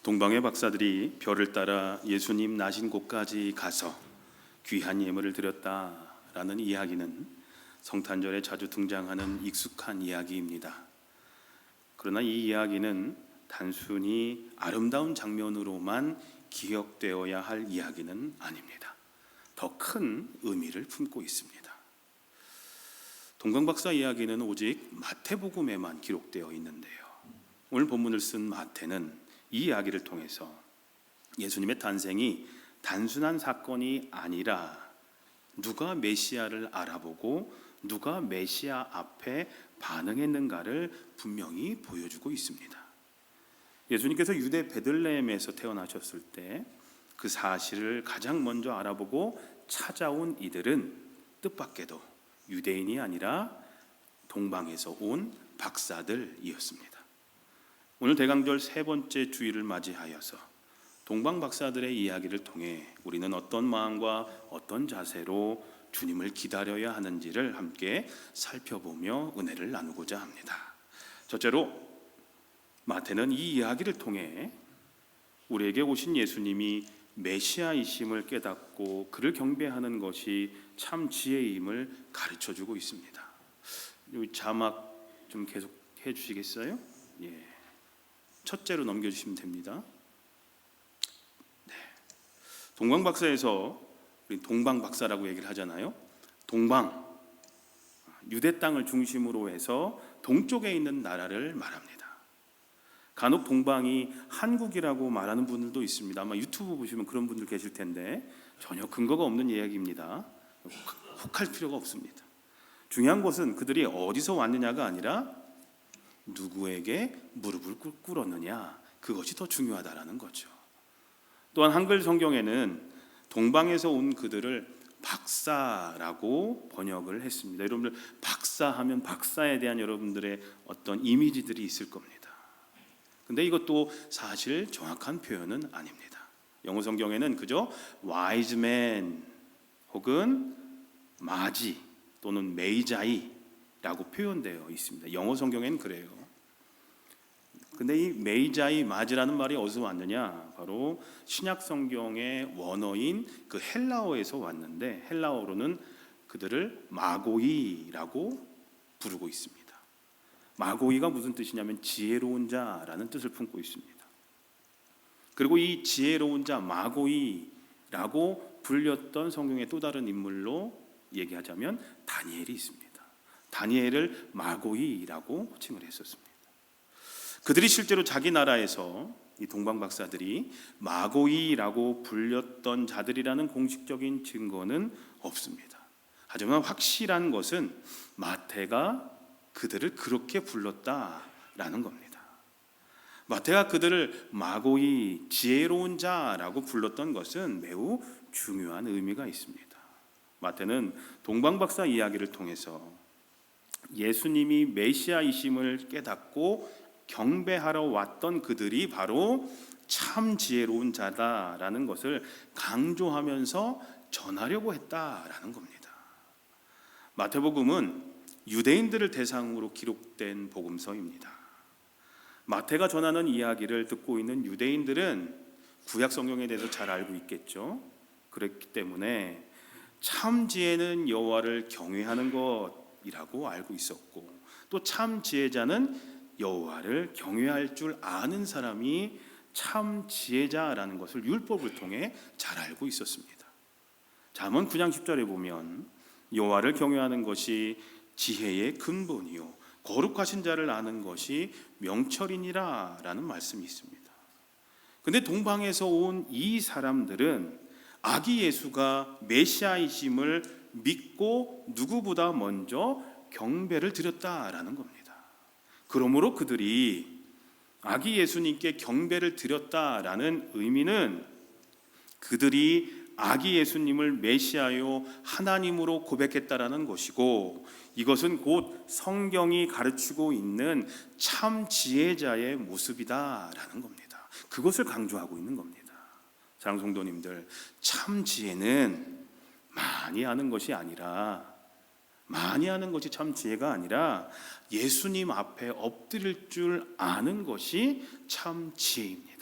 동방의 박사들이 별을 따라 예수님 나신 곳까지 가서 귀한 예물을 드렸다라는 이야기는 성탄절에 자주 등장하는 익숙한 이야기입니다. 그러나 이 이야기는 단순히 아름다운 장면으로만 기억되어야 할 이야기는 아닙니다. 더 큰 의미를 품고 있습니다. 동방박사 이야기는 오직 마태복음에만 기록되어 있는데요, 오늘 본문을 쓴 마태는 이 이야기를 통해서 예수님의 탄생이 단순한 사건이 아니라 누가 메시아를 알아보고 누가 메시아 앞에 반응했는가를 분명히 보여주고 있습니다. 예수님께서 유대 베들레헴에서 태어나셨을 때 그 사실을 가장 먼저 알아보고 찾아온 이들은 뜻밖에도 유대인이 아니라 동방에서 온 박사들이었습니다. 오늘 대강절 세 번째 주일을 맞이하여서 동방 박사들의 이야기를 통해 우리는 어떤 마음과 어떤 자세로 주님을 기다려야 하는지를 함께 살펴보며 은혜를 나누고자 합니다. 첫째로, 마태는 이 이야기를 통해 우리에게 오신 예수님이 메시아이심을 깨닫고 그를 경배하는 것이 참 지혜임을 가르쳐주고 있습니다. 여기 자막 좀 계속 해주시겠어요? 예. 첫째로 넘겨주시면 됩니다. 네. 동방박사에서 우리 동방박사라고 얘기를 하잖아요. 동방, 유대 땅을 중심으로 해서 동쪽에 있는 나라를 말합니다. 간혹 동방이 한국이라고 말하는 분들도 있습니다. 아마 유튜브 보시면 그런 분들 계실 텐데 전혀 근거가 없는 이야기입니다. 혹할 필요가 없습니다. 중요한 것은 그들이 어디서 왔느냐가 아니라 누구에게 무릎을 꿇었느냐, 그것이 더 중요하다라는 거죠. 또한 한글 성경에는 동방에서 온 그들을 박사라고 번역을 했습니다. 여러분들 박사하면 박사에 대한 여러분들의 어떤 이미지들이 있을 겁니다. 근데 이것도 사실 정확한 표현은 아닙니다. 영어 성경에는 그저 wise man 혹은 마지 또는 메이자이라고 표현되어 있습니다. 영어 성경에는 그래요. 근데 이 메이자이, 마지라는 말이 어디서 왔느냐? 바로 신약 성경의 원어인 그 헬라어에서 왔는데, 헬라어로는 그들을 마고이라고 부르고 있습니다. 마고이가 무슨 뜻이냐면 지혜로운 자라는 뜻을 품고 있습니다. 그리고 이 지혜로운 자 마고이라고 불렸던 성경의 또 다른 인물로 얘기하자면 다니엘이 있습니다. 다니엘을 마고이라고 칭을 했었습니다. 그들이 실제로 자기 나라에서 이 동방 박사들이 마고이라고 불렸던 자들이라는 공식적인 증거는 없습니다. 하지만 확실한 것은 마태가 그들을 그렇게 불렀다라는 겁니다. 마태가 그들을 마고이, 지혜로운 자라고 불렀던 것은 매우 중요한 의미가 있습니다. 마태는 동방박사 이야기를 통해서 예수님이 메시아이심을 깨닫고 경배하러 왔던 그들이 바로 참 지혜로운 자다라는 것을 강조하면서 전하려고 했다라는 겁니다. 마태복음은 유대인들을 대상으로 기록된 복음서입니다. 마태가 전하는 이야기를 듣고 있는 유대인들은 구약 성경에 대해서 잘 알고 있겠죠. 그렇기 때문에 참 지혜는 여호와를 경외하는 것이라고 알고 있었고, 또 참 지혜자는 여호와를 경외할 줄 아는 사람이 참 지혜자라는 것을 율법을 통해 잘 알고 있었습니다. 잠언 9장 10절에 보면 여호와를 경외하는 것이 지혜의 근본이요 거룩하신 자를 아는 것이 명철이니라 라는 말씀이 있습니다. 근데 동방에서 온 이 사람들은 아기 예수가 메시아이심을 믿고 누구보다 먼저 경배를 드렸다라는 겁니다. 그러므로 그들이 아기 예수님께 경배를 드렸다라는 의미는 그들이 아기 예수님을 메시아요 하나님으로 고백했다라는 것이고, 이것은 곧 성경이 가르치고 있는 참 지혜자의 모습이다라는 겁니다. 그것을 강조하고 있는 겁니다. 사랑하는 성도님들, 참 지혜는 많이 아는 것이 참 지혜가 아니라 예수님 앞에 엎드릴 줄 아는 것이 참 지혜입니다.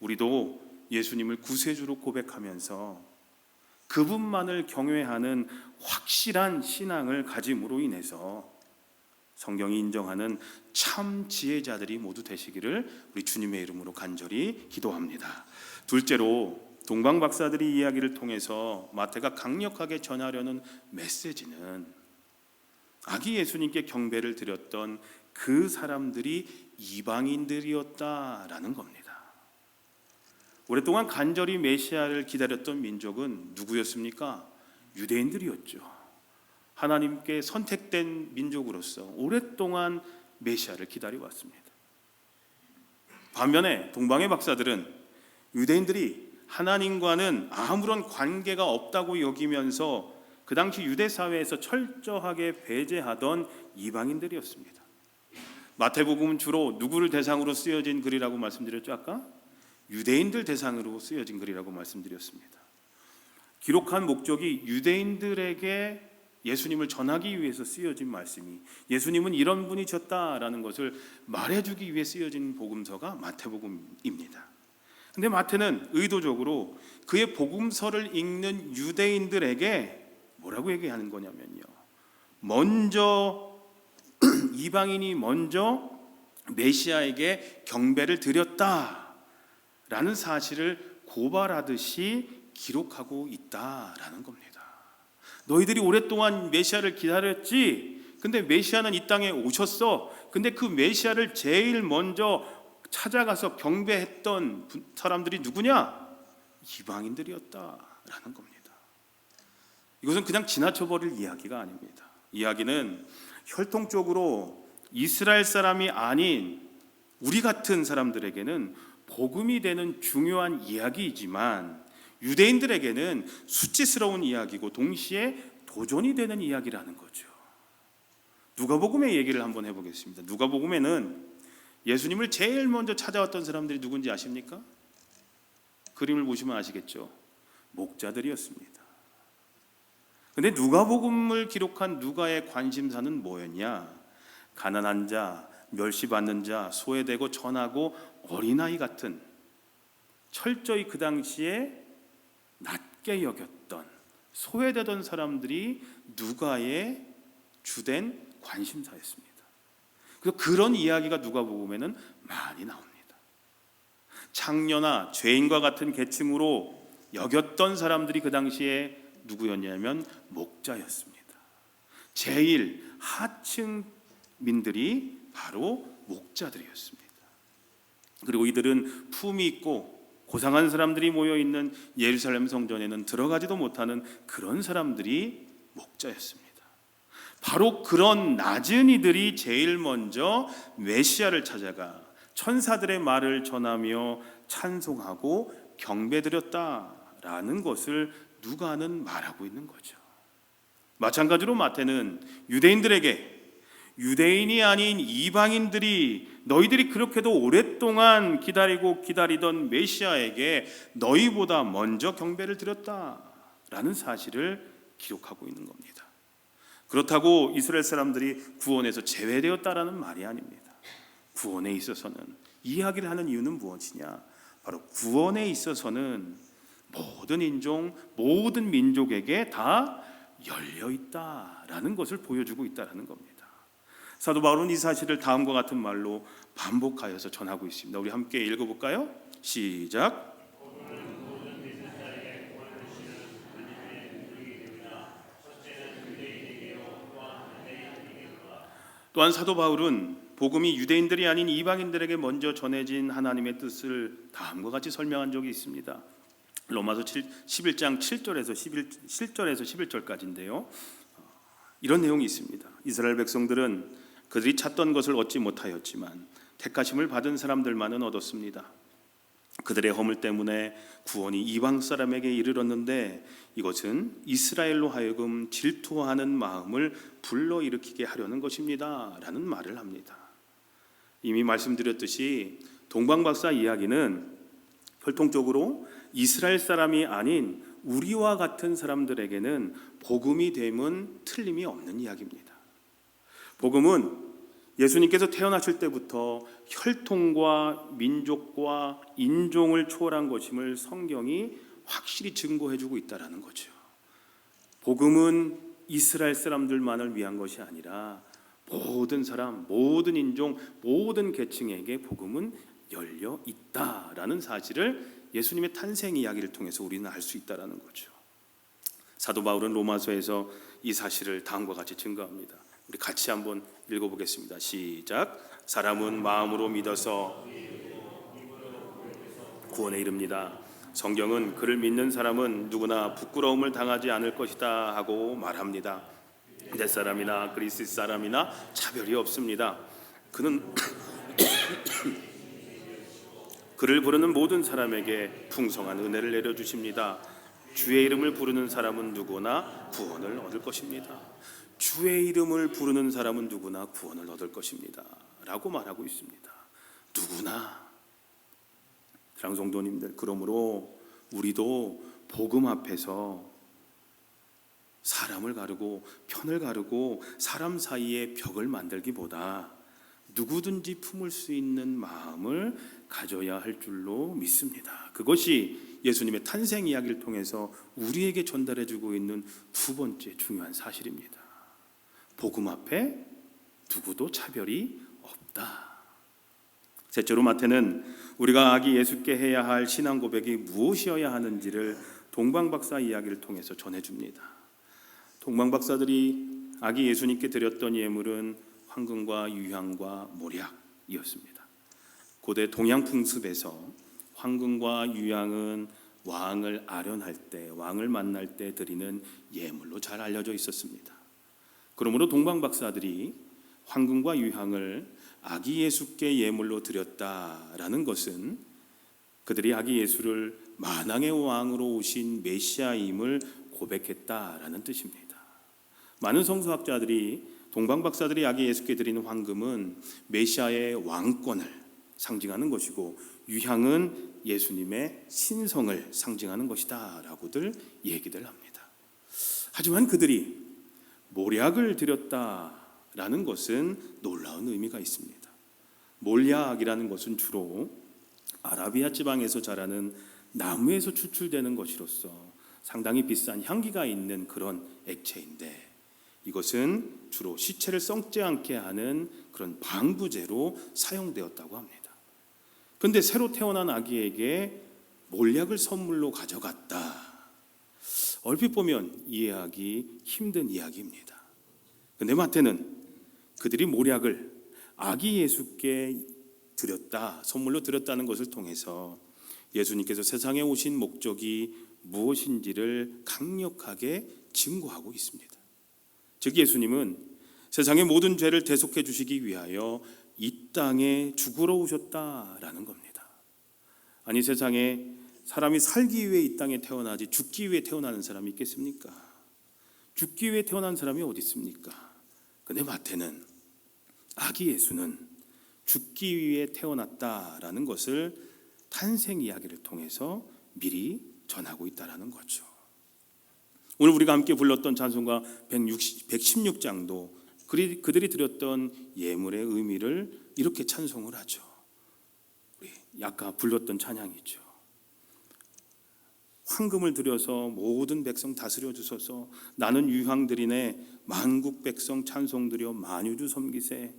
우리도 예수님을 구세주로 고백하면서 그분만을 경외하는 확실한 신앙을 가짐으로 인해서 성경이 인정하는 참 지혜자들이 모두 되시기를 우리 주님의 이름으로 간절히 기도합니다. 둘째로 동방 박사들이 이야기를 통해서 마태가 강력하게 전하려는 메시지는 아기 예수님께 경배를 드렸던 그 사람들이 이방인들이었다라는 겁니다. 오랫동안 간절히 메시아를 기다렸던 민족은 누구였습니까? 유대인들이었죠. 하나님께 선택된 민족으로서 오랫동안 메시아를 기다려왔습니다. 반면에 동방의 박사들은 유대인들이 하나님과는 아무런 관계가 없다고 여기면서 그 당시 유대 사회에서 철저하게 배제하던 이방인들이었습니다. 마태복음은 주로 누구를 대상으로 쓰여진 글이라고 말씀드렸죠? 아까 유대인들 대상으로 쓰여진 글이라고 말씀드렸습니다. 기록한 목적이 유대인들에게 예수님을 전하기 위해서 쓰여진 말씀이 예수님은 이런 분이셨다라는 것을 말해주기 위해 쓰여진 복음서가 마태복음입니다. 근데 마태는 의도적으로 그의 복음서를 읽는 유대인들에게 뭐라고 얘기하는 거냐면요, 먼저 이방인이 먼저 메시아에게 경배를 드렸다라는 사실을 고발하듯이 기록하고 있다라는 겁니다. 너희들이 오랫동안 메시아를 기다렸지, 근데 메시아는 이 땅에 오셨어. 근데 그 메시아를 제일 먼저 찾아가서 경배했던 사람들이 누구냐? 이방인들이었다라는 겁니다. 이것은 그냥 지나쳐버릴 이야기가 아닙니다. 이야기는 혈통적으로 이스라엘 사람이 아닌 우리 같은 사람들에게는 복음이 되는 중요한 이야기이지만 유대인들에게는 수치스러운 이야기고 동시에 도전이 되는 이야기라는 거죠. 누가복음의 얘기를 한번 해보겠습니다. 누가복음에는 예수님을 제일 먼저 찾아왔던 사람들이 누군지 아십니까? 그림을 보시면 아시겠죠. 목자들이었습니다. 근데 누가복음을 기록한 누가의 관심사는 뭐였냐? 가난한 자, 멸시받는 자, 소외되고 천하고 어린아이 같은 철저히 그 당시에 낮게 여겼던 소외되던 사람들이 누가의 주된 관심사였습니다. 그래서 그런 이야기가 누가복음에는 많이 나옵니다. 창녀나 죄인과 같은 계층으로 여겼던 사람들이 그 당시에 누구였냐면 목자였습니다. 제일 하층민들이 바로 목자들이었습니다. 그리고 이들은 품이 있고 고상한 사람들이 모여있는 예루살렘 성전에는 들어가지도 못하는 그런 사람들이 목자였습니다. 바로 그런 낮은 이들이 제일 먼저 메시아를 찾아가 천사들의 말을 전하며 찬송하고 경배드렸다라는 것을 누가는 말하고 있는 거죠. 마찬가지로 마태는 유대인들에게 유대인이 아닌 이방인들이 너희들이 그렇게도 오랫동안 기다리던 메시아에게 너희보다 먼저 경배를 드렸다라는 사실을 기록하고 있는 겁니다. 그렇다고 이스라엘 사람들이 구원에서 제외되었다라는 말이 아닙니다. 구원에 있어서는 이야기를 하는 이유는 무엇이냐? 바로 구원에 있어서는 모든 인종, 모든 민족에게 다 열려 있다라는 것을 보여주고 있다라는 겁니다. 사도 바울은 이 사실을 다음과 같은 말로 반복하여서 전하고 있습니다. 우리 함께 읽어볼까요? 시작. 또한 사도 바울은 복음이 유대인들이 아닌 이방인들에게 먼저 전해진 하나님의 뜻을 다음과 같이 설명한 적이 있습니다. 로마서 11장 7절에서 11절까지인데요. 이런 내용이 있습니다. 이스라엘 백성들은 그들이 찾던 것을 얻지 못하였지만 택하심을 받은 사람들만은 얻었습니다. 그들의 허물 때문에 구원이 이방 사람에게 이르렀는데 이것은 이스라엘로 하여금 질투하는 마음을 불러일으키게 하려는 것입니다 라는 말을 합니다. 이미 말씀드렸듯이 동방박사 이야기는 혈통적으로 이스라엘 사람이 아닌 우리와 같은 사람들에게는 복음이 됨은 틀림이 없는 이야기입니다. 복음은 예수님께서 태어나실 때부터 혈통과 민족과 인종을 초월한 것임을 성경이 확실히 증거해주고 있다는 거죠. 복음은 이스라엘 사람들만을 위한 것이 아니라 모든 사람, 모든 인종, 모든 계층에게 복음은 열려 있다라는 사실을 예수님의 탄생 이야기를 통해서 우리는 알 수 있다는 거죠. 사도 바울은 로마서에서 이 사실을 다음과 같이 증거합니다. 우리 같이 한번 읽어보겠습니다. 시작. 사람은 마음으로 믿어서 구원에 이릅니다. 성경은 그를 믿는 사람은 누구나 부끄러움을 당하지 않을 것이다 하고 말합니다. 내 사람이나 그리스 사람이나 차별이 없습니다. 그는 그를 부르는 모든 사람에게 풍성한 은혜를 내려주십니다. 주의 이름을 부르는 사람은 누구나 구원을 얻을 것입니다. 주의 이름을 부르는 사람은 누구나 구원을 얻을 것입니다 라고 말하고 있습니다. 누구나. 사랑하는 성도님들, 그러므로 우리도 복음 앞에서 사람을 가르고 편을 가르고 사람 사이에 벽을 만들기보다 누구든지 품을 수 있는 마음을 가져야 할 줄로 믿습니다. 그것이 예수님의 탄생 이야기를 통해서 우리에게 전달해주고 있는 두 번째 중요한 사실입니다. 복음 앞에 누구도 차별이 없다. 셋째로 마태는 우리가 아기 예수께 해야 할 신앙 고백이 무엇이어야 하는지를 동방박사 이야기를 통해서 전해줍니다. 동방박사들이 아기 예수님께 드렸던 예물은 황금과 유향과 모략이었습니다. 고대 동양 풍습에서 황금과 유향은 왕을 아련할 때, 왕을 만날 때 드리는 예물로 잘 알려져 있었습니다. 그러므로 동방박사들이 황금과 유향을 아기 예수께 예물로 드렸다라는 것은 그들이 아기 예수를 만왕의 왕으로 오신 메시아임을 고백했다라는 뜻입니다. 많은 성서학자들이 동방박사들이 아기 예수께 드리는 황금은 메시아의 왕권을 상징하는 것이고 유향은 예수님의 신성을 상징하는 것이다 라고들 얘기들 합니다. 하지만 그들이 모략을 드렸다라는 것은 놀라운 의미가 있습니다. 몰약이라는 것은 주로 아라비아 지방에서 자라는 나무에서 추출되는 것이로서 상당히 비싼 향기가 있는 그런 액체인데 이것은 주로 시체를 썩지 않게 하는 그런 방부제로 사용되었다고 합니다. 그런데 새로 태어난 아기에게 몰약을 선물로 가져갔다. 얼핏 보면 이해하기 힘든 이야기입니다. 그런데 마태는 그들이 몰약을 아기 예수께 드렸다, 선물로 드렸다는 것을 통해서 예수님께서 세상에 오신 목적이 무엇인지를 강력하게 증거하고 있습니다. 즉 예수님은 세상의 모든 죄를 대속해 주시기 위하여 이 땅에 죽으러 오셨다라는 겁니다. 아니 세상에 사람이 살기 위해 이 땅에 태어나지 죽기 위해 태어나는 사람이 있겠습니까? 죽기 위해 태어난 사람이 어디 있습니까? 근데 마태는 아기 예수는 죽기 위해 태어났다라는 것을 탄생 이야기를 통해서 미리 전하고 있다라는 거죠. 오늘 우리가 함께 불렀던 찬송가 116장도 그들이 드렸던 예물의 의미를 이렇게 찬송을 하죠. 우리 아까 불렀던 찬양이죠. 황금을 들여서 모든 백성 다스려 주소서. 나는 유향드리네 만국 백성 찬송드려 만유주 섬기세.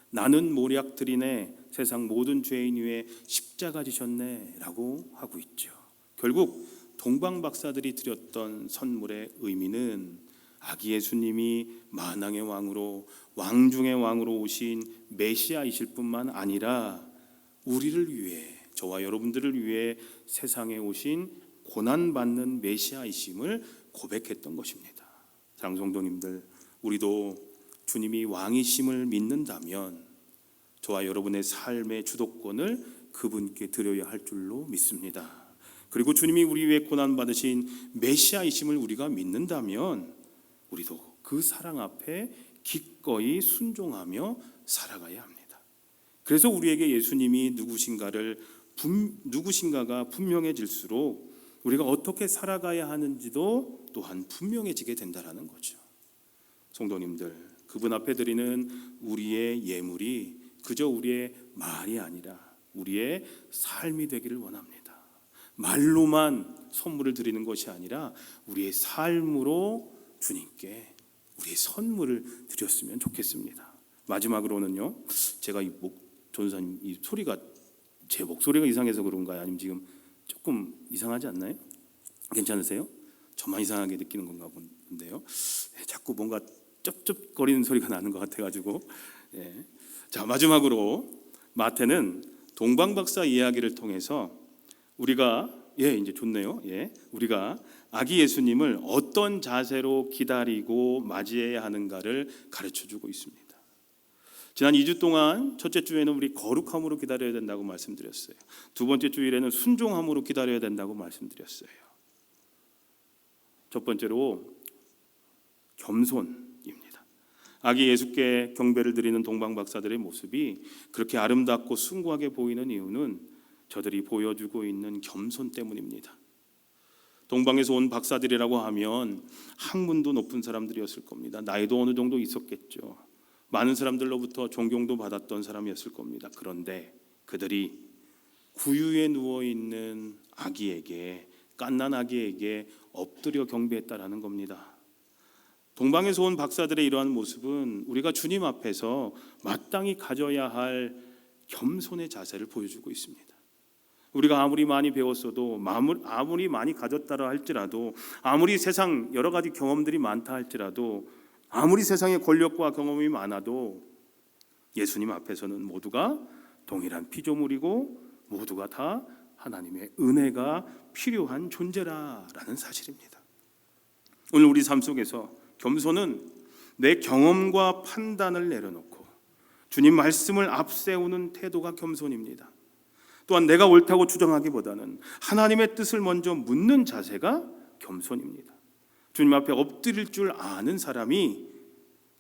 나는 모략드리네 세상 모든 죄인 위에 십자가 지셨네 라고 하고 있죠. 결국 동방박사들이 드렸던 선물의 의미는 아기 예수님이 만왕의 왕으로 왕 중의 왕으로 오신 메시아이실 뿐만 아니라 우리를 위해 저와 여러분들을 위해 세상에 오신 고난받는 메시아이심을 고백했던 것입니다. 사랑하는 성도님들, 우리도 주님이 왕이심을 믿는다면 저와 여러분의 삶의 주도권을 그분께 드려야 할 줄로 믿습니다. 그리고 주님이 우리 위해 고난받으신 메시아이심을 우리가 믿는다면 우리도 그 사랑 앞에 기꺼이 순종하며 살아가야 합니다. 그래서 우리에게 예수님이 누구신가가 분명해질수록 우리가 어떻게 살아가야 하는지도 또한 분명해지게 된다는 거죠. 성도님들, 그분 앞에 드리는 우리의 예물이 그저 우리의 말이 아니라 우리의 삶이 되기를 원합니다. 말로만 선물을 드리는 것이 아니라 우리의 삶으로 주님께 우리의 선물을 드렸으면 좋겠습니다. 마지막으로는요, 제가 전도사님 이 소리가 제 목소리가 이상해서 그런가요? 아니면 지금 조금 이상하지 않나요? 괜찮으세요? 저만 이상하게 느끼는 건가 본데요. 자꾸 뭔가 쩝쩝거리는 소리가 나는 것 같아가지고. 자, 마지막으로 마태는 동방박사 이야기를 통해서 우리가 이제 좋네요. 우리가 아기 예수님을 어떤 자세로 기다리고 맞이해야 하는가를 가르쳐주고 있습니다. 지난 2주 동안 첫째 주에는 우리 거룩함으로 기다려야 된다고 말씀드렸어요. 두 번째 주일에는 순종함으로 기다려야 된다고 말씀드렸어요. 첫 번째로 겸손입니다. 아기 예수께 경배를 드리는 동방박사들의 모습이 그렇게 아름답고 숭고하게 보이는 이유는 저들이 보여주고 있는 겸손 때문입니다. 동방에서 온 박사들이라고 하면 학문도 높은 사람들이었을 겁니다. 나이도 어느 정도 있었겠죠. 많은 사람들로부터 존경도 받았던 사람이었을 겁니다. 그런데 그들이 구유에 누워있는 아기에게, 갓난 아기에게 엎드려 경배했다라는 겁니다. 동방에서 온 박사들의 이러한 모습은 우리가 주님 앞에서 마땅히 가져야 할 겸손의 자세를 보여주고 있습니다. 우리가 아무리 많이 배웠어도, 아무리 많이 가졌다라 할지라도, 아무리 세상 여러 가지 경험들이 많다 할지라도, 아무리 세상에 권력과 경험이 많아도 예수님 앞에서는 모두가 동일한 피조물이고 모두가 다 하나님의 은혜가 필요한 존재라는 사실입니다. 오늘 우리 삶 속에서 겸손은 내 경험과 판단을 내려놓고 주님 말씀을 앞세우는 태도가 겸손입니다. 또한 내가 옳다고 주장하기보다는 하나님의 뜻을 먼저 묻는 자세가 겸손입니다. 주님 앞에 엎드릴 줄 아는 사람이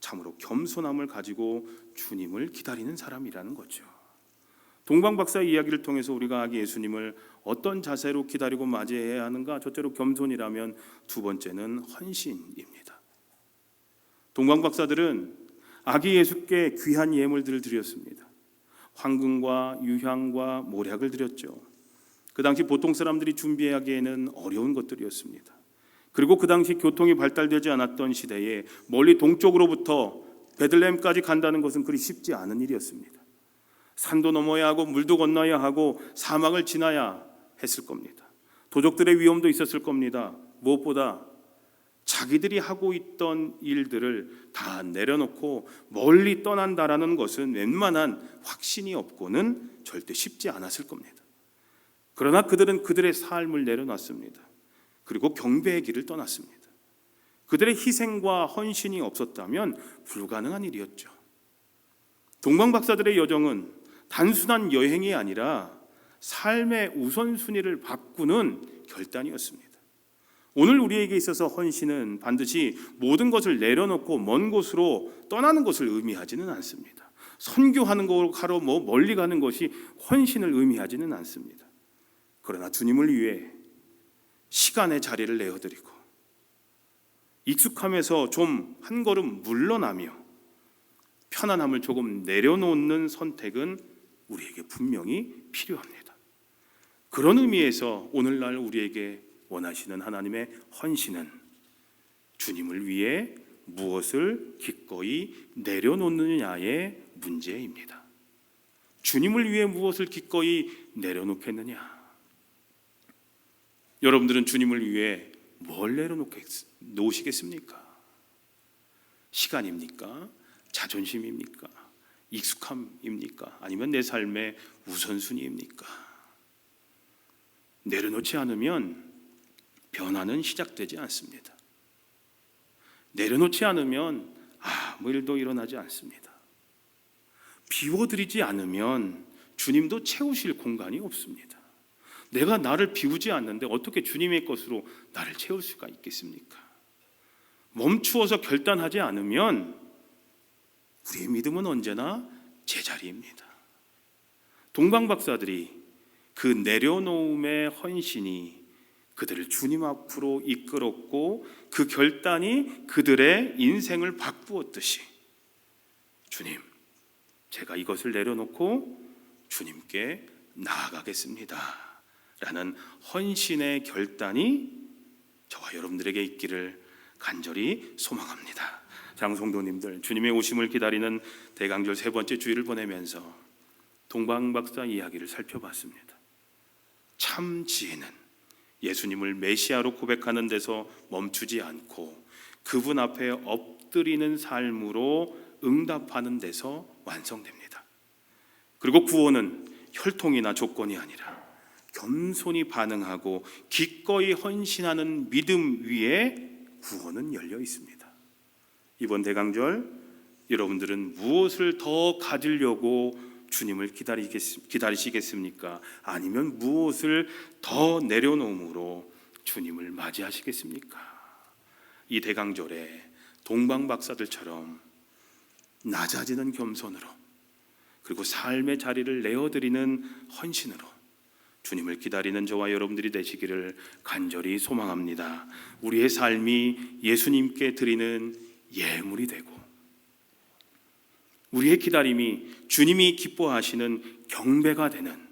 참으로 겸손함을 가지고 주님을 기다리는 사람이라는 거죠. 동방박사의 이야기를 통해서 우리가 아기 예수님을 어떤 자세로 기다리고 맞이해야 하는가? 첫째로 겸손이라면 두 번째는 헌신입니다. 동방박사들은 아기 예수께 귀한 예물들을 드렸습니다. 황금과 유향과 모략을 드렸죠. 그 당시 보통 사람들이 준비하기에는 어려운 것들이었습니다. 그리고 그 당시 교통이 발달되지 않았던 시대에 멀리 동쪽으로부터 베들레헴까지 간다는 것은 그리 쉽지 않은 일이었습니다. 산도 넘어야 하고 물도 건너야 하고 사막을 지나야 했을 겁니다. 도적들의 위험도 있었을 겁니다. 무엇보다 자기들이 하고 있던 일들을 다 내려놓고 멀리 떠난다라는 것은 웬만한 확신이 없고는 절대 쉽지 않았을 겁니다. 그러나 그들은 그들의 삶을 내려놨습니다. 그리고 경배의 길을 떠났습니다. 그들의 희생과 헌신이 없었다면 불가능한 일이었죠. 동방박사들의 여정은 단순한 여행이 아니라 삶의 우선순위를 바꾸는 결단이었습니다. 오늘 우리에게 있어서 헌신은 반드시 모든 것을 내려놓고 먼 곳으로 떠나는 것을 의미하지는 않습니다. 선교하는 거 하러 멀리 가는 것이 헌신을 의미하지는 않습니다. 그러나 주님을 위해 시간의 자리를 내어드리고 익숙함에서 좀 한 걸음 물러나며 편안함을 조금 내려놓는 선택은 우리에게 분명히 필요합니다. 그런 의미에서 오늘날 우리에게 원하시는 하나님의 헌신은 주님을 위해 무엇을 기꺼이 내려놓느냐의 문제입니다. 주님을 위해 무엇을 기꺼이 내려놓겠느냐? 여러분들은 주님을 위해 뭘 내려놓으시겠습니까? 시간입니까? 자존심입니까? 익숙함입니까? 아니면 내 삶의 우선순위입니까? 내려놓지 않으면 변화는 시작되지 않습니다. 내려놓지 않으면 아무 일도 일어나지 않습니다. 비워드리지 않으면 주님도 채우실 공간이 없습니다. 내가 나를 비우지 않는데 어떻게 주님의 것으로 나를 채울 수가 있겠습니까? 멈추어서 결단하지 않으면 우리의 믿음은 언제나 제자리입니다. 동방박사들이 그 내려놓음의 헌신이 그들을 주님 앞으로 이끌었고 그 결단이 그들의 인생을 바꾸었듯이 주님, 제가 이것을 내려놓고 주님께 나아가겠습니다 라는 헌신의 결단이 저와 여러분들에게 있기를 간절히 소망합니다. 장성도님들, 주님의 오심을 기다리는 대강절 세 번째 주일을 보내면서 동방박사 이야기를 살펴봤습니다. 참 지혜는 예수님을 메시아로 고백하는 데서 멈추지 않고 그분 앞에 엎드리는 삶으로 응답하는 데서 완성됩니다. 그리고 구원은 혈통이나 조건이 아니라 겸손히 반응하고 기꺼이 헌신하는 믿음 위에 구원은 열려 있습니다. 이번 대강절 여러분들은 무엇을 더 가지려고 주님을 기다리시겠습니까? 아니면 무엇을 더 내려놓음으로 주님을 맞이하시겠습니까? 이 대강절에 동방박사들처럼 낮아지는 겸손으로 그리고 삶의 자리를 내어드리는 헌신으로 주님을 기다리는 저와 여러분들이 되시기를 간절히 소망합니다. 우리의 삶이 예수님께 드리는 예물이 되고 우리의 기다림이 주님이 기뻐하시는 경배가 되는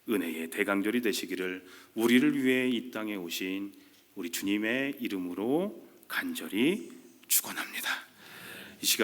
은혜의 대강절이 되시기를 우리를 위해 이 땅에 오신 우리 주님의 이름으로 간절히 축원합니다.